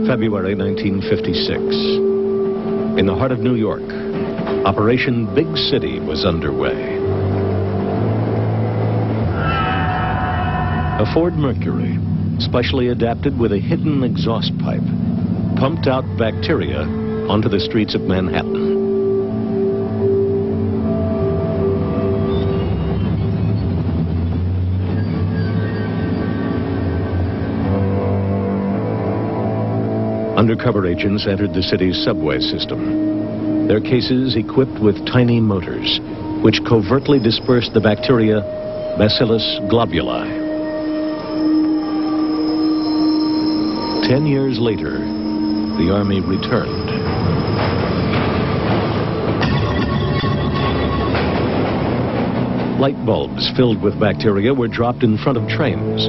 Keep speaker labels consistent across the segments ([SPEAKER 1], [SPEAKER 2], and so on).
[SPEAKER 1] February 1956. In the heart of New York, Operation Big City was underway. A Ford Mercury, specially adapted with a hidden exhaust pipe, pumped out bacteria onto the streets of Manhattan. Undercover agents entered the city's subway system, their cases equipped with tiny motors, which covertly dispersed the bacteria Bacillus globuli. 10 years later, the Army returned. Light bulbs filled with bacteria were dropped in front of trains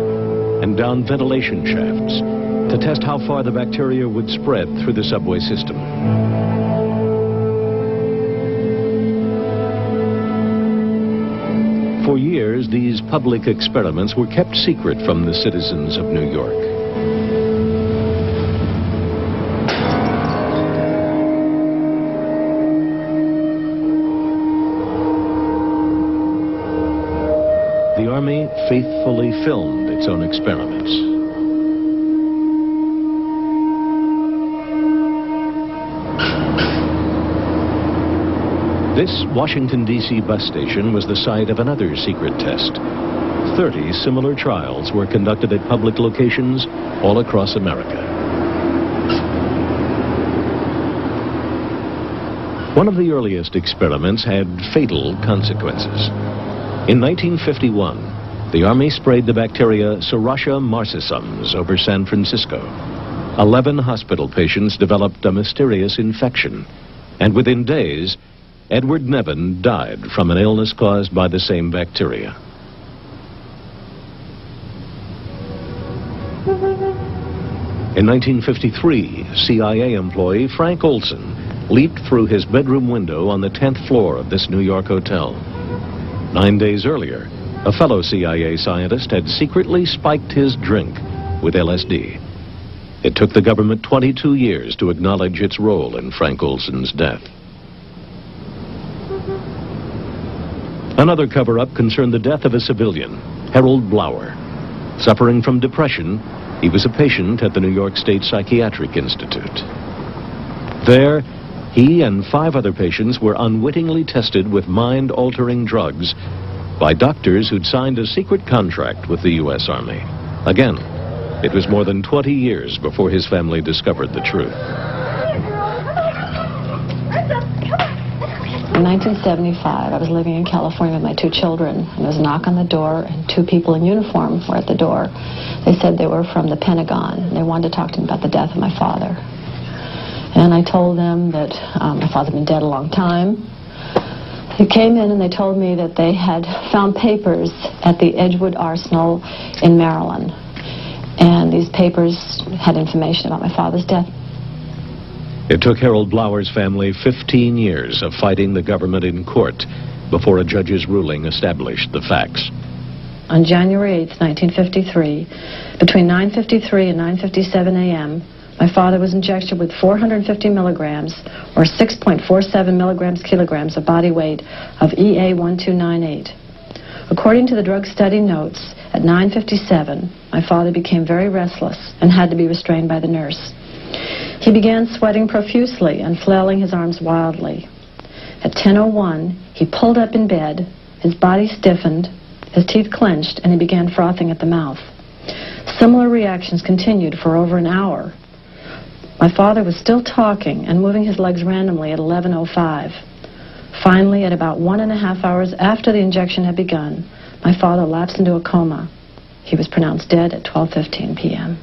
[SPEAKER 1] and down ventilation shafts to test how far the bacteria would spread through the subway system. For years, these public experiments were kept secret from the citizens of New York. The Army faithfully filmed its own experiments. This Washington, D.C. bus station was the site of another secret test. 30 similar trials were conducted at public locations all across America. One of the earliest experiments had fatal consequences. In 1951, the Army sprayed the bacteria Serratia marcescens over San Francisco. 11 hospital patients developed a mysterious infection, and within days, Edward Nevin died from an illness caused by the same bacteria. In 1953, CIA employee Frank Olson leaped through his bedroom window on the 10th floor of this New York hotel. 9 days earlier, a fellow CIA scientist had secretly spiked his drink with LSD. It took the government 22 years to acknowledge its role in Frank Olson's death. Another cover-up concerned the death of a civilian, Harold Blower. Suffering from depression, he was a patient at the New York State Psychiatric Institute. There, he and 5 other patients were unwittingly tested with mind-altering drugs by doctors who'd signed a secret contract with the U.S. Army. Again, it was more than 20 years before his family discovered the truth.
[SPEAKER 2] In 1975, I was living in California with my 2 children, and there was a knock on the door, and 2 people in uniform were at the door. They said they were from the Pentagon, and they wanted to talk to me about the death of my father. And I told them that my father had been dead a long time. They came in and they told me that they had found papers at the Edgewood Arsenal in Maryland, and these papers had information about my father's death.
[SPEAKER 1] It took Harold Blower's family 15 years of fighting the government in court before a judge's ruling established the facts.
[SPEAKER 2] On January 8, 1953, between 9:53 and 9:57 a.m., my father was injected with 450 milligrams, or 6.47 milligrams kilograms of body weight of EA1298. According to the drug study notes, at 9:57, my father became very restless and had to be restrained by the nurse. He began sweating profusely and flailing his arms wildly. At 10:01, he pulled up in bed, his body stiffened, his teeth clenched, and he began frothing at the mouth. Similar reactions continued for over an hour. My father was still talking and moving his legs randomly at 11:05. Finally, at about 1.5 hours after the injection had begun, my father lapsed into a coma. He was pronounced dead at 12:15 p.m.